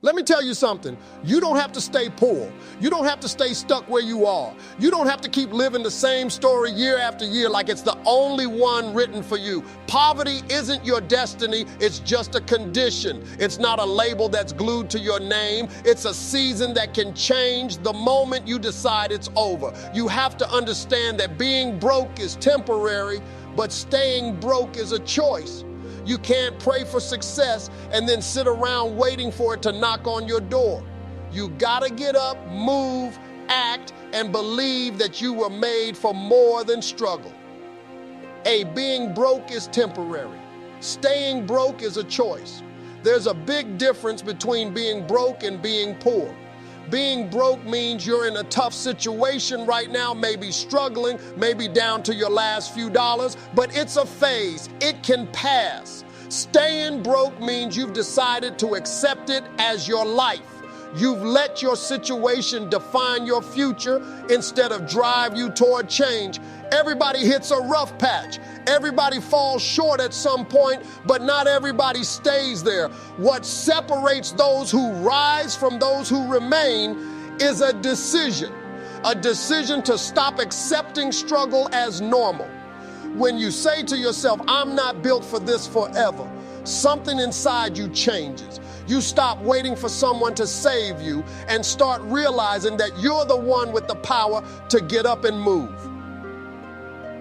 Let me tell you something. You don't have to stay poor. You don't have to stay stuck where you are. You don't have to keep living the same story year after year like it's the only one written for you. Poverty isn't your destiny. It's just a condition. It's not a label that's glued to your name. It's a season that can change the moment you decide it's over. You have to understand that being broke is temporary, but staying broke is a choice. You can't pray for success and then sit around waiting for it to knock on your door. You gotta get up, move, act, and believe that you were made for more than struggle. Being broke is temporary. Staying broke is a choice. There's a big difference between being broke and being poor. Being broke means you're in a tough situation right now, maybe struggling, maybe down to your last few dollars, but it's a phase. It can pass. Staying broke means you've decided to accept it as your life. You've let your situation define your future instead of drive you toward change. Everybody hits a rough patch. Everybody falls short at some point, but not everybody stays there. What separates those who rise from those who remain is a decision to stop accepting struggle as normal. When you say to yourself, I'm not built for this forever, something inside you changes. You stop waiting for someone to save you and start realizing that you're the one with the power to get up and move.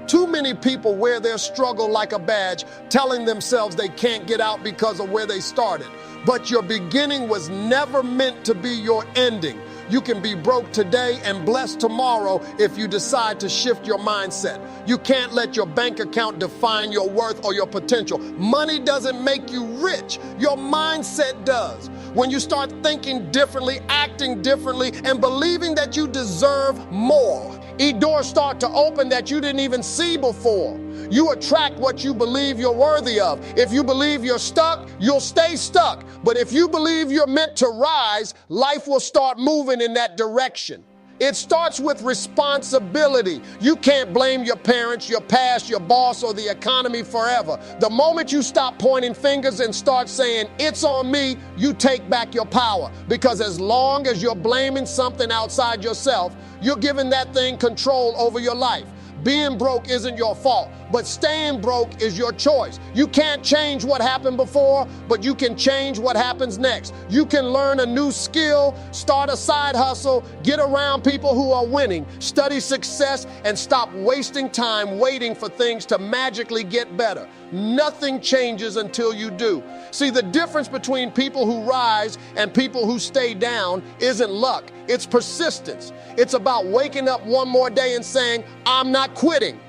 Too many people wear their struggle like a badge, telling themselves they can't get out because of where they started. But your beginning was never meant to be your ending. You can be broke today and blessed tomorrow if you decide to shift your mindset. You can't let your bank account define your worth or your potential. Money doesn't make you rich. Your mindset does. When you start thinking differently, acting differently, and believing that you deserve more, doors start to open that you didn't even see before. You attract what you believe you're worthy of. If you believe you're stuck, you'll stay stuck. But if you believe you're meant to rise, life will start moving in that direction. It starts with responsibility. You can't blame your parents, your past, your boss, or the economy forever. The moment you stop pointing fingers and start saying, it's on me, you take back your power. Because as long as you're blaming something outside yourself, you're giving that thing control over your life. Being broke isn't your fault, but staying broke is your choice. You can't change what happened before, but you can change what happens next. You can learn a new skill, start a side hustle, get around people who are winning, study success, and stop wasting time waiting for things to magically get better. Nothing changes until you do. See, the difference between people who rise and people who stay down isn't luck, it's persistence. It's about waking up one more day and saying, I'm not quitting.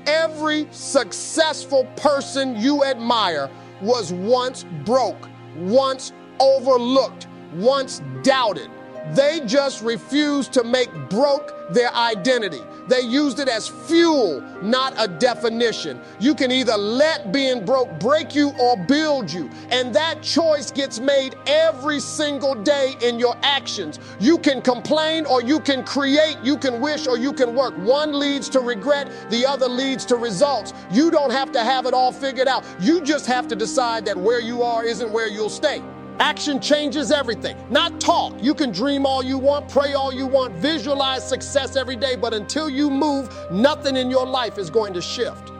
Every successful person you admire was once broke, once overlooked, once doubted. They just refused to make broke their identity. They used it as fuel, not a definition. You can either let being broke break you or build you. And that choice gets made every single day in your actions. You can complain or you can create, you can wish or you can work. One leads to regret, the other leads to results. You don't have to have it all figured out. You just have to decide that where you are isn't where you'll stay. Action changes everything, not talk. You can dream all you want, pray all you want, visualize success every day, but until you move, nothing in your life is going to shift.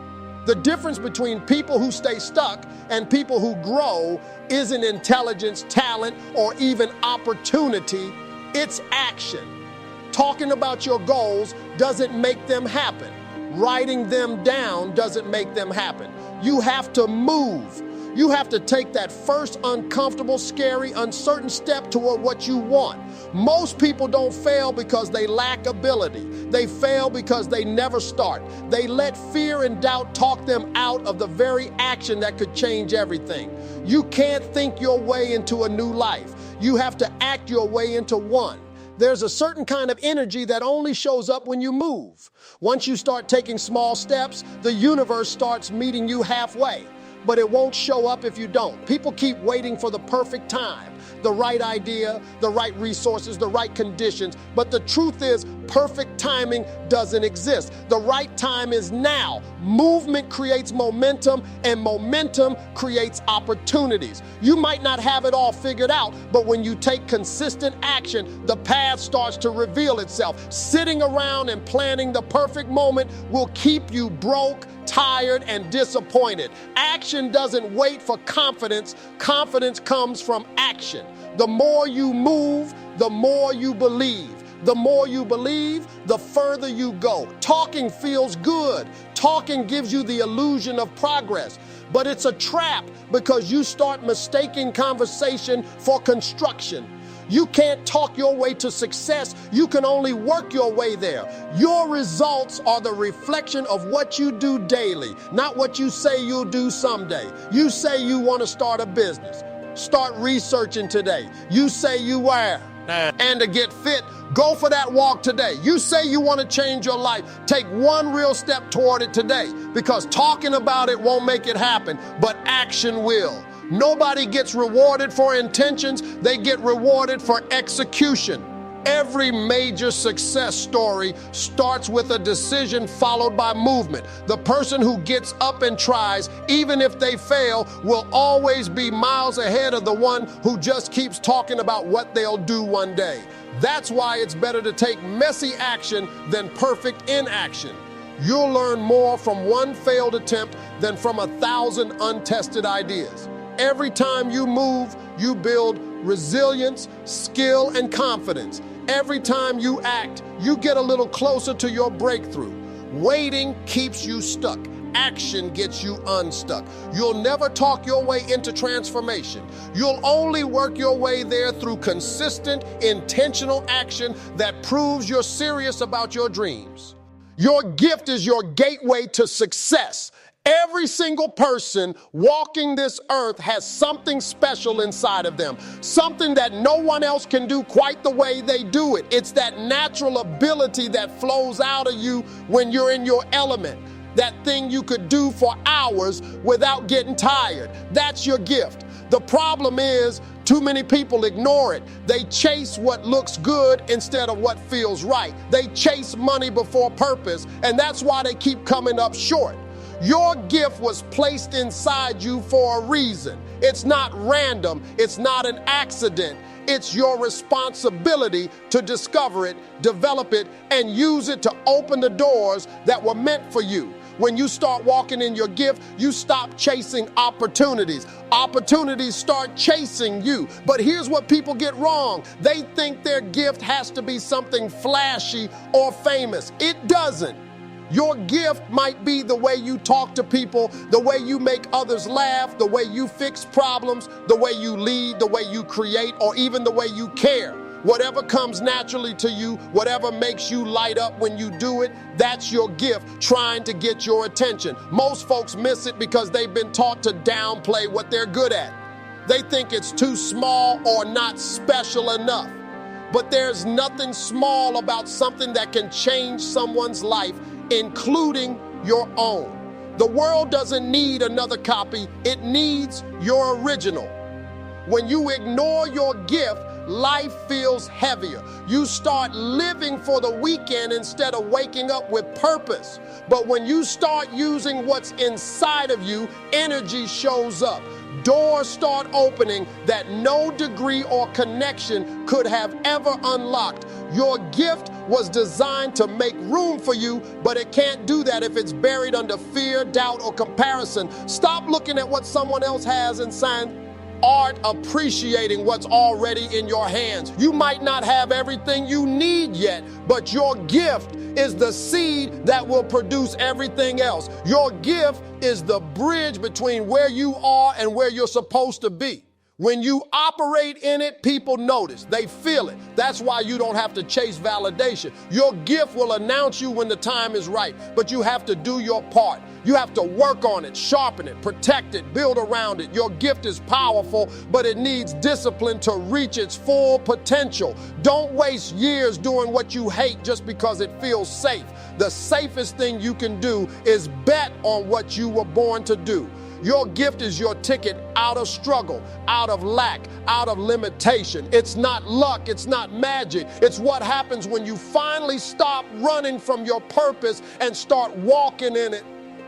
The difference between people who stay stuck and people who grow isn't intelligence, talent, or even opportunity, it's action. Talking about your goals doesn't make them happen. Writing them down doesn't make them happen. You have to move. You have to take that first uncomfortable, scary, uncertain step toward what you want. Most people don't fail because they lack ability. They fail because they never start. They let fear and doubt talk them out of the very action that could change everything. You can't think your way into a new life. You have to act your way into one. There's a certain kind of energy that only shows up when you move. Once you start taking small steps, the universe starts meeting you halfway. But it won't show up if you don't. People keep waiting for the perfect time, the right idea, the right resources, the right conditions. But the truth is, perfect timing doesn't exist. The right time is now. Movement creates momentum, and momentum creates opportunities. You might not have it all figured out, but when you take consistent action, the path starts to reveal itself. Sitting around and planning the perfect moment will keep you broke, tired, and disappointed. Action doesn't wait for confidence. Confidence comes from action. The more you move, the more you believe. The more you believe, the further you go. Talking feels good. Talking gives you the illusion of progress. But it's a trap because you start mistaking conversation for construction. You can't talk your way to success. You can only work your way there. Your results are the reflection of what you do daily, not what you say you'll do someday. You say you want to start a business. Start researching today. You say you wear and to get fit, go for that walk today. You say you want to change your life. Take one real step toward it today, because talking about it won't make it happen, but action will. Nobody gets rewarded for intentions. They get rewarded for execution. Every major success story starts with a decision followed by movement. The person who gets up and tries, even if they fail, will always be miles ahead of the one who just keeps talking about what they'll do one day. That's why it's better to take messy action than perfect inaction. You'll learn more from one failed attempt than from 1,000 untested ideas. Every time you move, you build resilience, skill, and confidence. Every time you act, you get a little closer to your breakthrough. Waiting keeps you stuck. Action gets you unstuck. You'll never talk your way into transformation. You'll only work your way there through consistent, intentional action that proves you're serious about your dreams. Your gift is your gateway to success. Every single person walking this earth has something special inside of them, something that no one else can do quite the way they do it. It's that natural ability that flows out of you when you're in your element, that thing you could do for hours without getting tired. That's your gift. The problem is, too many people ignore it. They chase what looks good instead of what feels right. They chase money before purpose, and that's why they keep coming up short. Your gift was placed inside you for a reason. It's not random. It's not an accident. It's your responsibility to discover it, develop it, and use it to open the doors that were meant for you. When you start walking in your gift, you stop chasing opportunities. Opportunities start chasing you. But here's what people get wrong. They think their gift has to be something flashy or famous. It doesn't. Your gift might be the way you talk to people, the way you make others laugh, the way you fix problems, the way you lead, the way you create, or even the way you care. Whatever comes naturally to you, whatever makes you light up when you do it, that's your gift trying to get your attention. Most folks miss it because they've been taught to downplay what they're good at. They think it's too small or not special enough. But there's nothing small about something that can change someone's life, including your own. The world doesn't need another copy. It needs your original. When you ignore your gift, life feels heavier. You start living for the weekend instead of waking up with purpose. But when you start using what's inside of you, energy shows up. Doors start opening that no degree or connection could have ever unlocked. Your gift was designed to make room for you, but it can't do that if it's buried under fear, doubt, or comparison. Stop looking at what someone else has and start appreciating what's already in your hands. You might not have everything you need yet, but your gift is the seed that will produce everything else. Your gift is the bridge between where you are and where you're supposed to be. When you operate in it, people notice. They feel it. That's why you don't have to chase validation. Your gift will announce you when the time is right, but you have to do your part. You have to work on it, sharpen it, protect it, build around it. Your gift is powerful, but it needs discipline to reach its full potential. Don't waste years doing what you hate just because it feels safe. The safest thing you can do is bet on what you were born to do. Your gift is your ticket out of struggle, out of lack, out of limitation. It's not luck, it's not magic. It's what happens when you finally stop running from your purpose and start walking in it.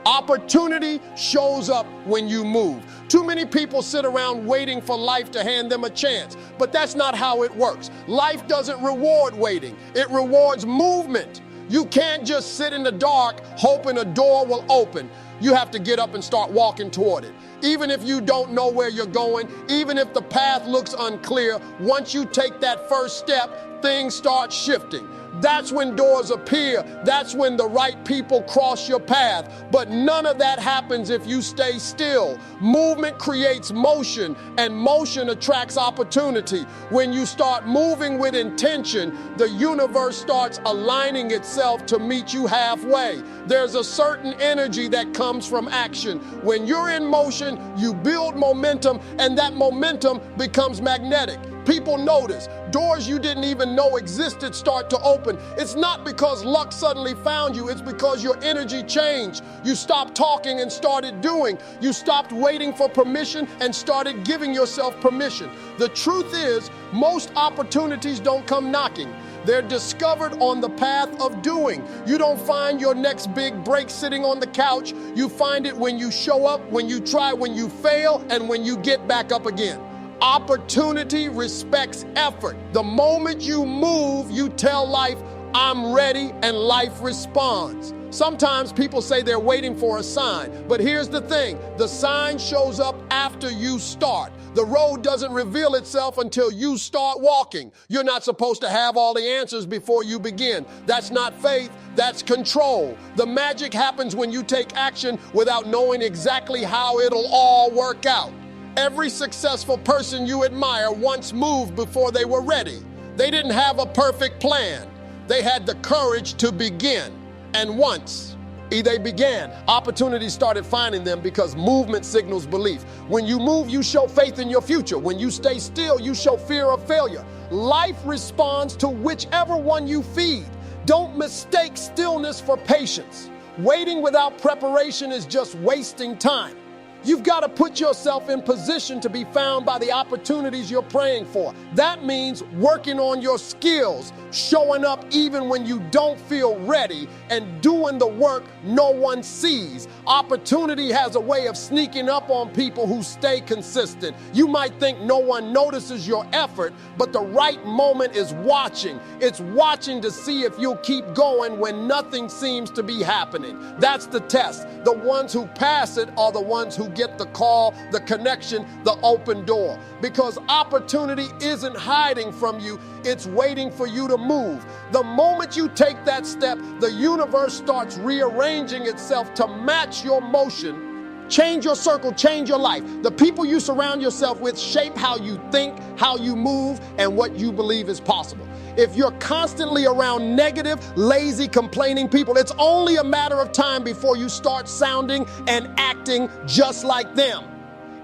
Opportunity shows up when you move. Too many people sit around waiting for life to hand them a chance, but that's not how it works. Life doesn't reward waiting, it rewards movement. You can't just sit in the dark hoping a door will open. You have to get up and start walking toward it. Even if you don't know where you're going, even if the path looks unclear, once you take that first step, things start shifting. That's when doors appear. That's when the right people cross your path. But none of that happens if you stay still. Movement creates motion, and motion attracts opportunity. When you start moving with intention, the universe starts aligning itself to meet you halfway. There's a certain energy that comes from action. When you're in motion, you build momentum, and that momentum becomes magnetic. People notice. Doors you didn't even know existed start to open. It's not because luck suddenly found you. It's because your energy changed. You stopped talking and started doing. You stopped waiting for permission and started giving yourself permission. The truth is, most opportunities don't come knocking. They're discovered on the path of doing. You don't find your next big break sitting on the couch. You find it when you show up, when you try, when you fail, and when you get back up again. Opportunity respects effort. The moment you move, you tell life, I'm ready, and life responds. Sometimes people say they're waiting for a sign, but here's the thing, the sign shows up after you start. The road doesn't reveal itself until you start walking. You're not supposed to have all the answers before you begin. That's not faith, that's control. The magic happens when you take action without knowing exactly how it'll all work out. Every successful person you admire once moved before they were ready. They didn't have a perfect plan. They had the courage to begin. And once they began, opportunities started finding them because movement signals belief. When you move, you show faith in your future. When you stay still, you show fear of failure. Life responds to whichever one you feed. Don't mistake stillness for patience. Waiting without preparation is just wasting time. You've got to put yourself in position to be found by the opportunities you're praying for. That means working on your skills, showing up even when you don't feel ready, and doing the work no one sees. Opportunity has a way of sneaking up on people who stay consistent. You might think no one notices your effort, but the right moment is watching. It's watching to see if you'll keep going when nothing seems to be happening. That's the test. The ones who pass it are the ones who get the call, the connection, the open door. Because opportunity isn't hiding from you, it's waiting for you to move. The moment you take that step, the universe starts rearranging itself to match your motion. Change your circle, change your life. The people you surround yourself with shape how you think, how you move, and what you believe is possible. If you're constantly around negative, lazy, complaining people, it's only a matter of time before you start sounding and acting just like them.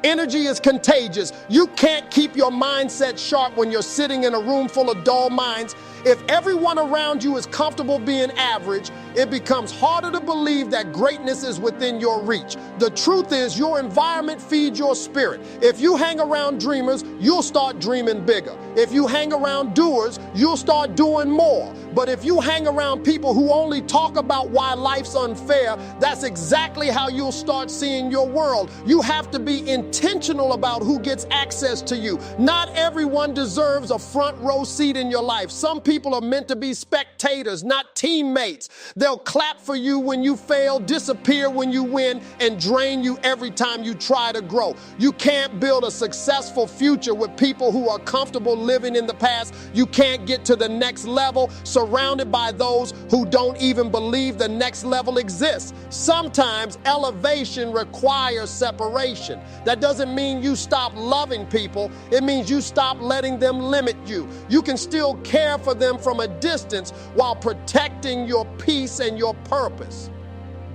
Energy is contagious. You can't keep your mindset sharp when you're sitting in a room full of dull minds. If everyone around you is comfortable being average, it becomes harder to believe that greatness is within your reach. The truth is, your environment feeds your spirit. If you hang around dreamers, you'll start dreaming bigger. If you hang around doers, you'll start doing more. But if you hang around people who only talk about why life's unfair, that's exactly how you'll start seeing your world. You have to be intentional about who gets access to you. Not everyone deserves a front row seat in your life. Some people are meant to be spectators, not teammates. They'll clap for you when you fail, disappear when you win, and drain you every time you try to grow. You can't build a successful future with people who are comfortable living in the past. You can't get to the next level surrounded by those who don't even believe the next level exists. Sometimes elevation requires separation. That doesn't mean you stop loving people. It means you stop letting them limit you. You can still care for them from a distance while protecting your peace and your purpose.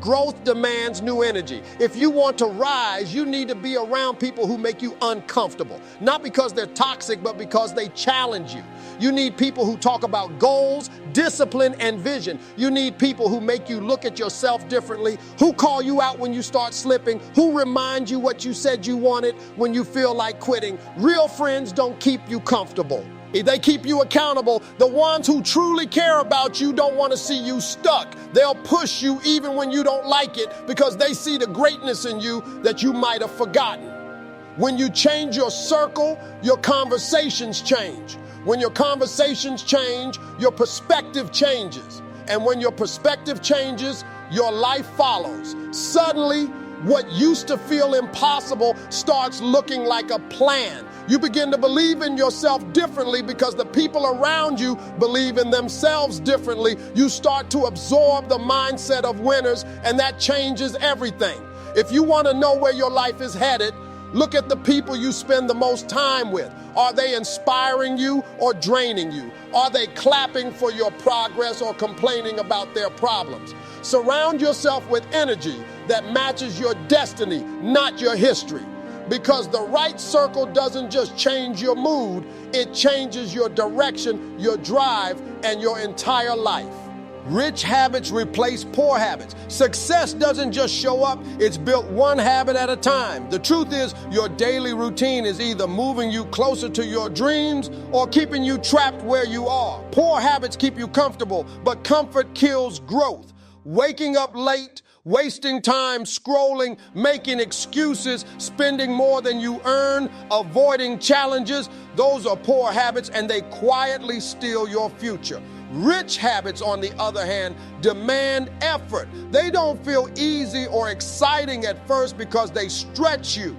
Growth demands new energy. If you want to rise, you need to be around people who make you uncomfortable. Not because they're toxic, but because they challenge you. You need people who talk about goals, discipline, and vision. You need people who make you look at yourself differently, who call you out when you start slipping, who remind you what you said you wanted when you feel like quitting. Real friends don't keep you comfortable. They keep you accountable. The ones who truly care about you don't want to see you stuck. They'll push you even when you don't like it because they see the greatness in you that you might have forgotten. When you change your circle, your conversations change. When your conversations change, your perspective changes. And when your perspective changes, your life follows. Suddenly, what used to feel impossible starts looking like a plan. You begin to believe in yourself differently because the people around you believe in themselves differently. You start to absorb the mindset of winners, and that changes everything. If you want to know where your life is headed, look at the people you spend the most time with. Are they inspiring you or draining you? Are they clapping for your progress or complaining about their problems? Surround yourself with energy that matches your destiny, not your history. Because the right circle doesn't just change your mood, it changes your direction, your drive, and your entire life. Rich habits replace poor habits. Success doesn't just show up, it's built one habit at a time. The truth is, your daily routine is either moving you closer to your dreams or keeping you trapped where you are. Poor habits keep you comfortable, but comfort kills growth. Waking up late, wasting time scrolling, making excuses, spending more than you earn, avoiding challenges, those are poor habits and they quietly steal your future. Rich habits, on the other hand, demand effort. They don't feel easy or exciting at first because they stretch you.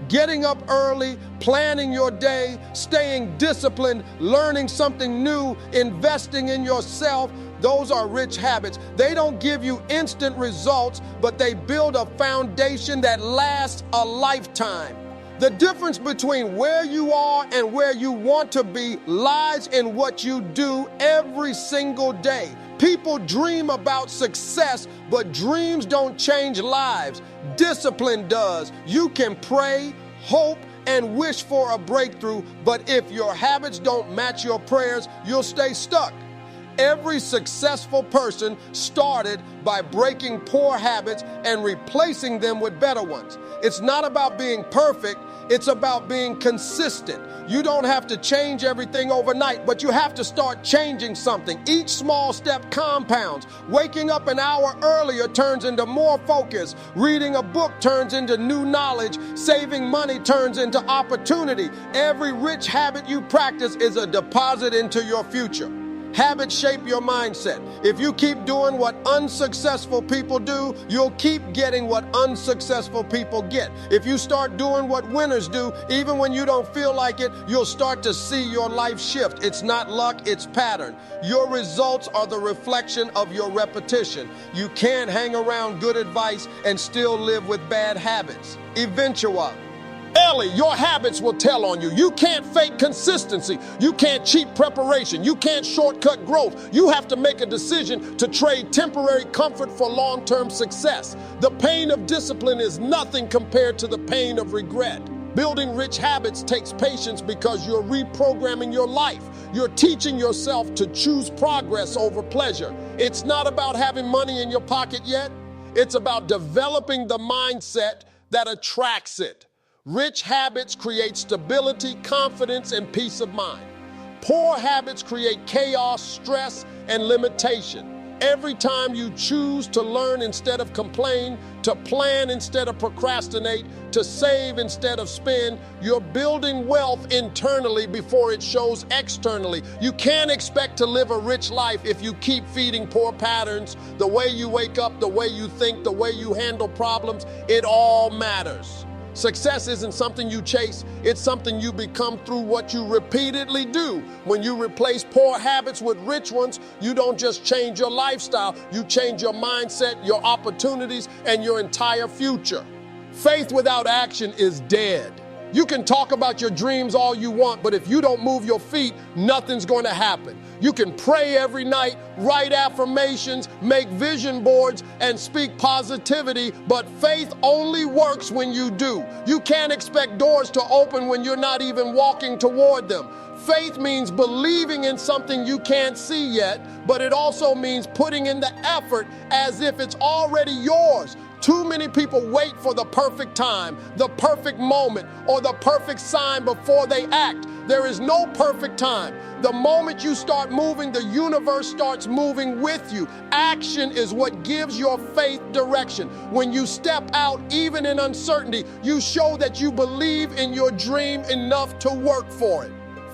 Getting up early, planning your day, staying disciplined, learning something new, investing in yourself, those are rich habits. They don't give you instant results, but they build a foundation that lasts a lifetime. The difference between where you are and where you want to be lies in what you do every single day. People dream about success, but dreams don't change lives. Discipline does. You can pray, hope, and wish for a breakthrough, but if your habits don't match your prayers, you'll stay stuck. Every successful person started by breaking poor habits and replacing them with better ones. It's not about being perfect, it's about being consistent. You don't have to change everything overnight, but you have to start changing something. Each small step compounds. Waking up an hour earlier turns into more focus. Reading a book turns into new knowledge. Saving money turns into opportunity. Every rich habit you practice is a deposit into your future. Habits shape your mindset. If you keep doing what unsuccessful people do, you'll keep getting what unsuccessful people get. If you start doing what winners do, even when you don't feel like it, you'll start to see your life shift. It's not luck, it's pattern. Your results are the reflection of your repetition. You can't hang around good advice and still live with bad habits. Eventually, Ellie, your habits will tell on you. You can't fake consistency. You can't cheat preparation. You can't shortcut growth. You have to make a decision to trade temporary comfort for long-term success. The pain of discipline is nothing compared to the pain of regret. Building rich habits takes patience because you're reprogramming your life. You're teaching yourself to choose progress over pleasure. It's not about having money in your pocket yet. It's about developing the mindset that attracts it. Rich habits create stability, confidence, and peace of mind. Poor habits create chaos, stress, and limitation. Every time you choose to learn instead of complain, to plan instead of procrastinate, to save instead of spend, you're building wealth internally before it shows externally. You can't expect to live a rich life if you keep feeding poor patterns. The way you wake up, the way you think, the way you handle problems, it all matters. Success isn't something you chase, it's something you become through what you repeatedly do. When you replace poor habits with rich ones, you don't just change your lifestyle, you change your mindset, your opportunities, and your entire future. Faith without action is dead. You can talk about your dreams all you want, but if you don't move your feet, nothing's going to happen. You can pray every night, write affirmations, make vision boards, and speak positivity, but faith only works when you do. You can't expect doors to open when you're not even walking toward them. Faith means believing in something you can't see yet, but it also means putting in the effort as if it's already yours. Too many people wait for the perfect time, the perfect moment, or the perfect sign before they act. There is no perfect time. The moment you start moving, the universe starts moving with you. Action is what gives your faith direction. When you step out, even in uncertainty, you show that you believe in your dream enough to work for it.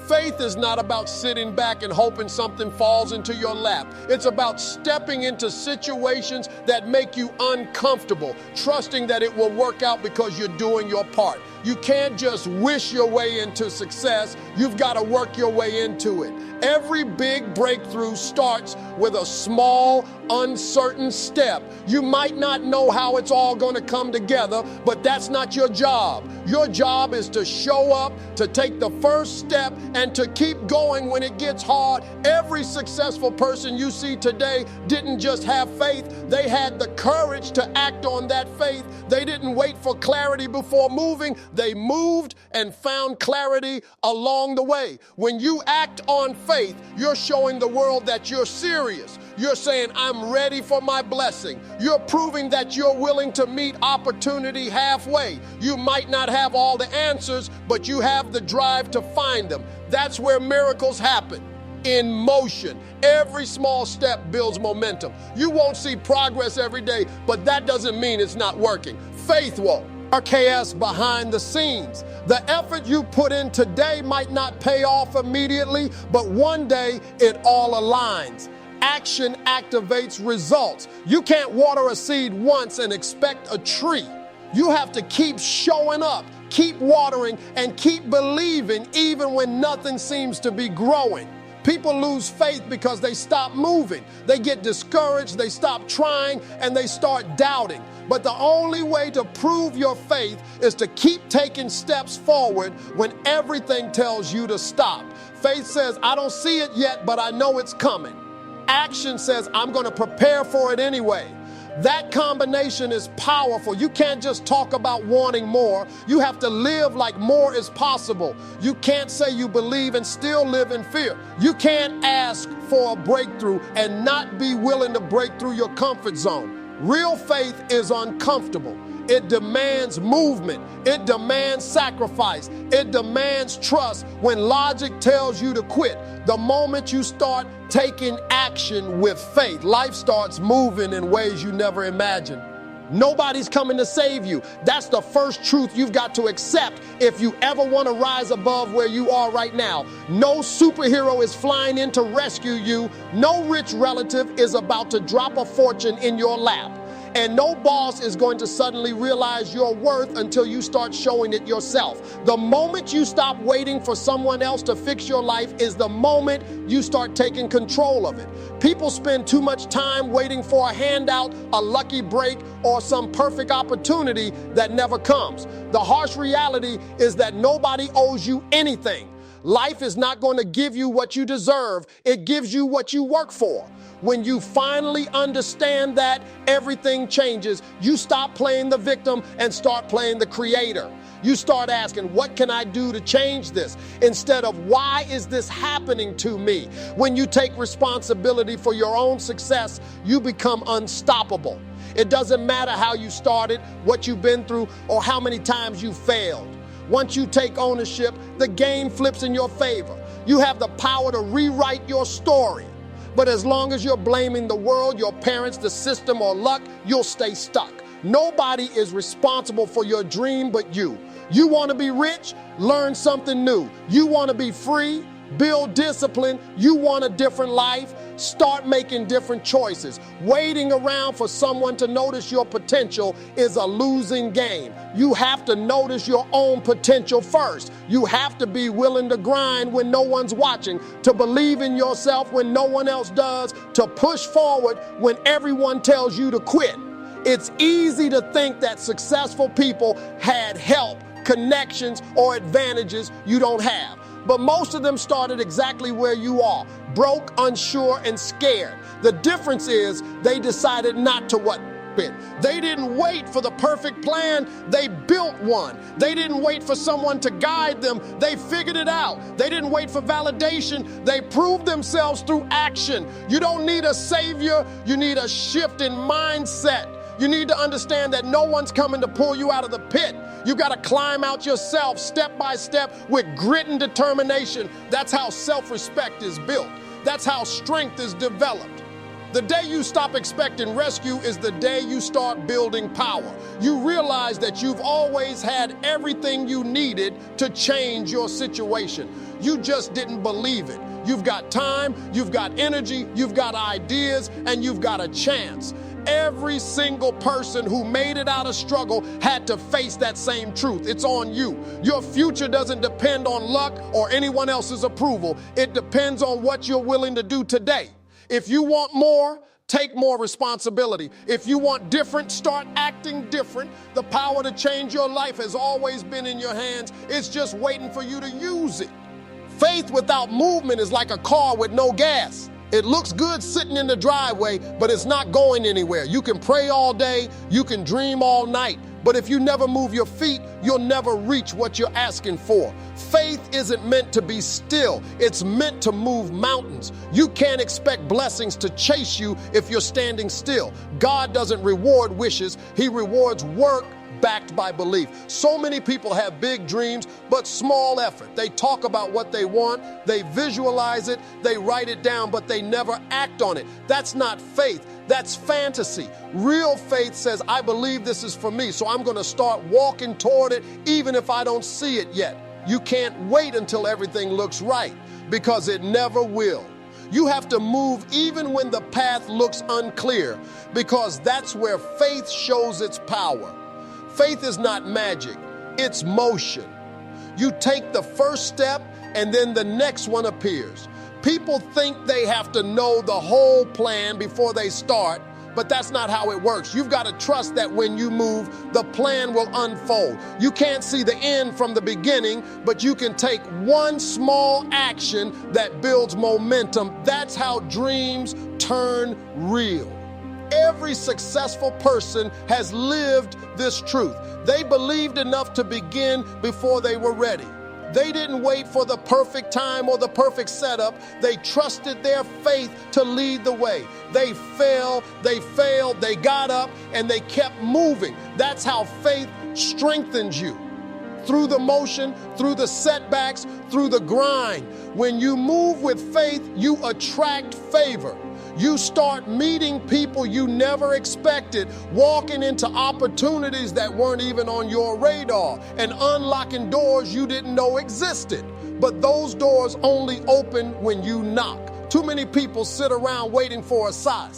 Faith is not about sitting back and hoping something falls into your lap. It's about stepping into situations that make you uncomfortable, trusting that it will work out because you're doing your part. You can't just wish your way into success. You've got to work your way into it. Every big breakthrough starts with a small, uncertain step. You might not know how it's all going to come together, but that's not your job. Your job is to show up, to take the first step, and to keep going when it gets hard. Every successful person you see today didn't just have faith, they had the courage to act on that faith. They didn't wait for clarity before moving. They moved and found clarity along the way. When you act on faith, you're showing the world that you're serious. You're saying, I'm ready for my blessing. You're proving that you're willing to meet opportunity halfway. You might not have all the answers, but you have the drive to find them. That's where miracles happen. In motion. Every small step builds momentum. You won't see progress every day, but that doesn't mean it's not working. Faith won't. RKS behind the scenes. The effort you put in today might not pay off immediately, but one day it all aligns. Action activates results. You can't water a seed once and expect a tree. You have to keep showing up, keep watering, and keep believing even when nothing seems to be growing. People lose faith because they stop moving. They get discouraged, they stop trying, and they start doubting. But the only way to prove your faith is to keep taking steps forward when everything tells you to stop. Faith says, I don't see it yet, but I know it's coming. Action says, I'm going to prepare for it anyway. That combination is powerful. You can't just talk about wanting more. You have to live like more is possible. You can't say you believe and still live in fear. You can't ask for a breakthrough and not be willing to break through your comfort zone. Real faith is uncomfortable. It demands movement. It demands sacrifice. It demands trust when logic tells you to quit. The moment you start taking action with faith, life starts moving in ways you never imagined. Nobody's coming to save you. That's the first truth you've got to accept if you ever want to rise above where you are right now. No superhero is flying in to rescue you. No rich relative is about to drop a fortune in your lap. And no boss is going to suddenly realize your worth until you start showing it yourself. The moment you stop waiting for someone else to fix your life is the moment you start taking control of it. People spend too much time waiting for a handout, a lucky break, or some perfect opportunity that never comes. The harsh reality is that nobody owes you anything. Life is not going to give you what you deserve. It gives you what you work for. When you finally understand that, everything changes. You stop playing the victim and start playing the creator. You start asking, what can I do to change this? Instead of, why is this happening to me? When you take responsibility for your own success, you become unstoppable. It doesn't matter how you started, what you've been through, or how many times you failed. Once you take ownership, the game flips in your favor. You have the power to rewrite your story. But as long as you're blaming the world, your parents, the system, or luck, you'll stay stuck. Nobody is responsible for your dream but you. You want to be rich? Learn something new. You want to be free? Build discipline. You want a different life? Start making different choices. Waiting around for someone to notice your potential is a losing game. You have to notice your own potential first. You have to be willing to grind when no one's watching, to believe in yourself when no one else does, to push forward when everyone tells you to quit. It's easy to think that successful people had help, connections, or advantages you don't have. But most of them started exactly where you are, broke, unsure, and scared. The difference is they decided not to what? They didn't wait for the perfect plan, they built one. They didn't wait for someone to guide them, they figured it out. They didn't wait for validation, they proved themselves through action. You don't need a savior, you need a shift in mindset. You need to understand that no one's coming to pull you out of the pit. You got to climb out yourself step by step with grit and determination. That's how self-respect is built. That's how strength is developed. The day you stop expecting rescue is the day you start building power. You realize that you've always had everything you needed to change your situation. You just didn't believe it. You've got time, you've got energy, you've got ideas, and you've got a chance. Every single person who made it out of struggle had to face that same truth. It's on you. Your future doesn't depend on luck or anyone else's approval. It depends on what you're willing to do today. If you want more, take more responsibility. If you want different, start acting different. The power to change your life has always been in your hands. It's just waiting for you to use it. Faith without movement is like a car with no gas. It looks good sitting in the driveway, but it's not going anywhere. You can pray all day, you can dream all night, but if you never move your feet, you'll never reach what you're asking for. Faith isn't meant to be still. It's meant to move mountains. You can't expect blessings to chase you if you're standing still. God doesn't reward wishes. He rewards work backed by belief. So many people have big dreams, but small effort. They talk about what they want, they visualize it, they write it down, but they never act on it. That's not faith, that's fantasy. Real faith says, I believe this is for me, so I'm going to start walking toward it even if I don't see it yet. You can't wait until everything looks right, because it never will. You have to move even when the path looks unclear, because that's where faith shows its power. Faith is not magic, it's motion. You take the first step and then the next one appears. People think they have to know the whole plan before they start, but that's not how it works. You've got to trust that when you move, the plan will unfold. You can't see the end from the beginning, but you can take one small action that builds momentum. That's how dreams turn real. Every successful person has lived this truth. They believed enough to begin before they were ready. They didn't wait for the perfect time or the perfect setup. They trusted their faith to lead the way. They fell, they failed, they got up, and they kept moving. That's how faith strengthens you. Through the motion, through the setbacks, through the grind. When you move with faith, you attract favor. You start meeting people you never expected, walking into opportunities that weren't even on your radar, and unlocking doors you didn't know existed. But those doors only open when you knock. Too many people sit around waiting for a sign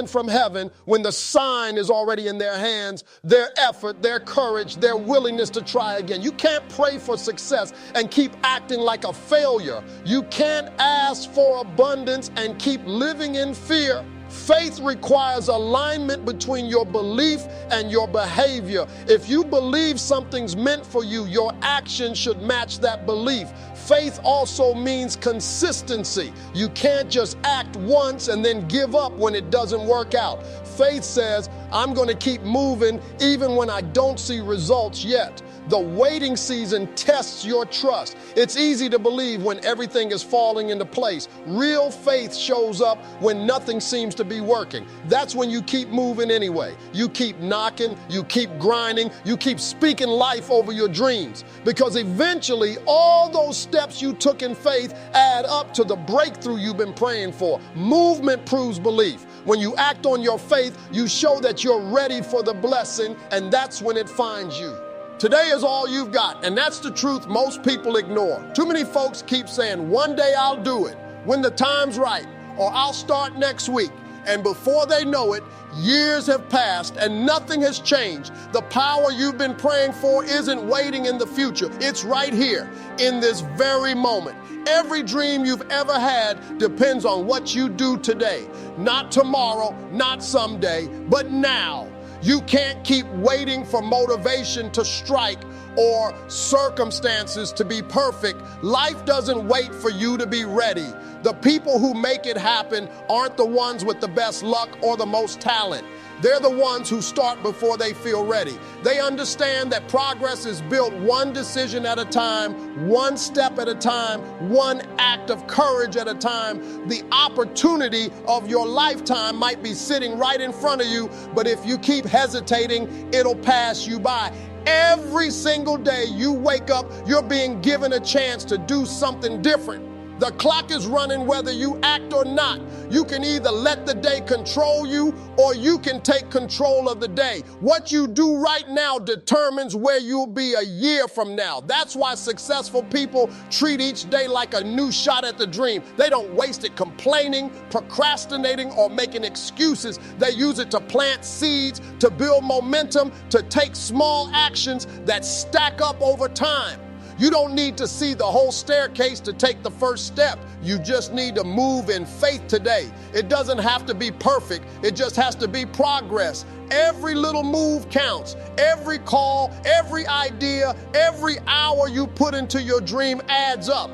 from heaven when the sign is already in their hands, their effort, their courage, their willingness to try again. You can't pray for success and keep acting like a failure. You can't ask for abundance and keep living in fear. Faith requires alignment between your belief and your behavior. If you believe something's meant for you, your action should match that belief. Faith also means consistency. You can't just act once and then give up when it doesn't work out. Faith says, I'm going to keep moving even when I don't see results yet. The waiting season tests your trust. It's easy to believe when everything is falling into place. Real faith shows up when nothing seems to be working. That's when you keep moving anyway. You keep knocking, you keep grinding, you keep speaking life over your dreams. Because eventually, all those steps you took in faith add up to the breakthrough you've been praying for. Movement proves belief. When you act on your faith, you show that you're ready for the blessing, and that's when it finds you. Today is all you've got, and that's the truth most people ignore. Too many folks keep saying, one day I'll do it, when the time's right, or I'll start next week. And before they know it, years have passed and nothing has changed. The power you've been praying for isn't waiting in the future. It's right here, in this very moment. Every dream you've ever had depends on what you do today. Not tomorrow, not someday, but now. You can't keep waiting for motivation to strike or circumstances to be perfect. Life doesn't wait for you to be ready. The people who make it happen aren't the ones with the best luck or the most talent. They're the ones who start before they feel ready. They understand that progress is built one decision at a time, one step at a time, one act of courage at a time. The opportunity of your lifetime might be sitting right in front of you, but if you keep hesitating, it'll pass you by. Every single day you wake up, you're being given a chance to do something different. The clock is running whether you act or not. You can either let the day control you or you can take control of the day. What you do right now determines where you'll be a year from now. That's why successful people treat each day like a new shot at the dream. They don't waste it complaining, procrastinating, or making excuses. They use it to plant seeds, to build momentum, to take small actions that stack up over time. You don't need to see the whole staircase to take the first step. You just need to move in faith today. It doesn't have to be perfect. It just has to be progress. Every little move counts. Every call, every idea, every hour you put into your dream adds up.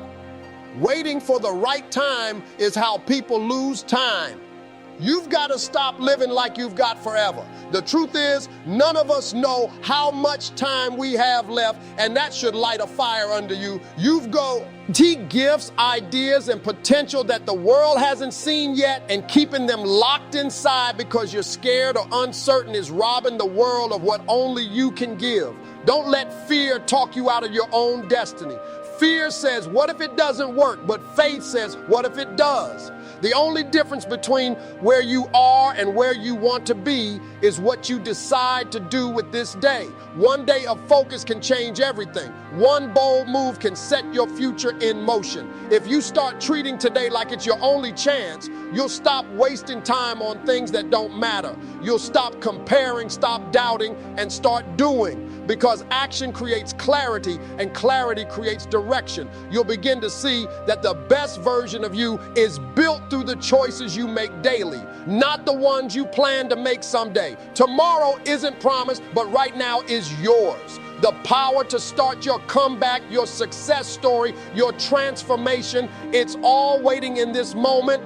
Waiting for the right time is how people lose time. You've got to stop living like you've got forever. The truth is, none of us know how much time we have left, and that should light a fire under you. You've got gifts, ideas, and potential that the world hasn't seen yet, and keeping them locked inside because you're scared or uncertain is robbing the world of what only you can give. Don't let fear talk you out of your own destiny. Fear says, what if it doesn't work? But faith says, what if it does? The only difference between where you are and where you want to be is what you decide to do with this day. One day of focus can change everything. One bold move can set your future in motion. If you start treating today like it's your only chance, you'll stop wasting time on things that don't matter. You'll stop comparing, stop doubting, and start doing. Because action creates clarity, and clarity creates direction. You'll begin to see that the best version of you is built through the choices you make daily, not the ones you plan to make someday. Tomorrow isn't promised, but right now is yours. The power to start your comeback, your success story, your transformation, it's all waiting in this moment.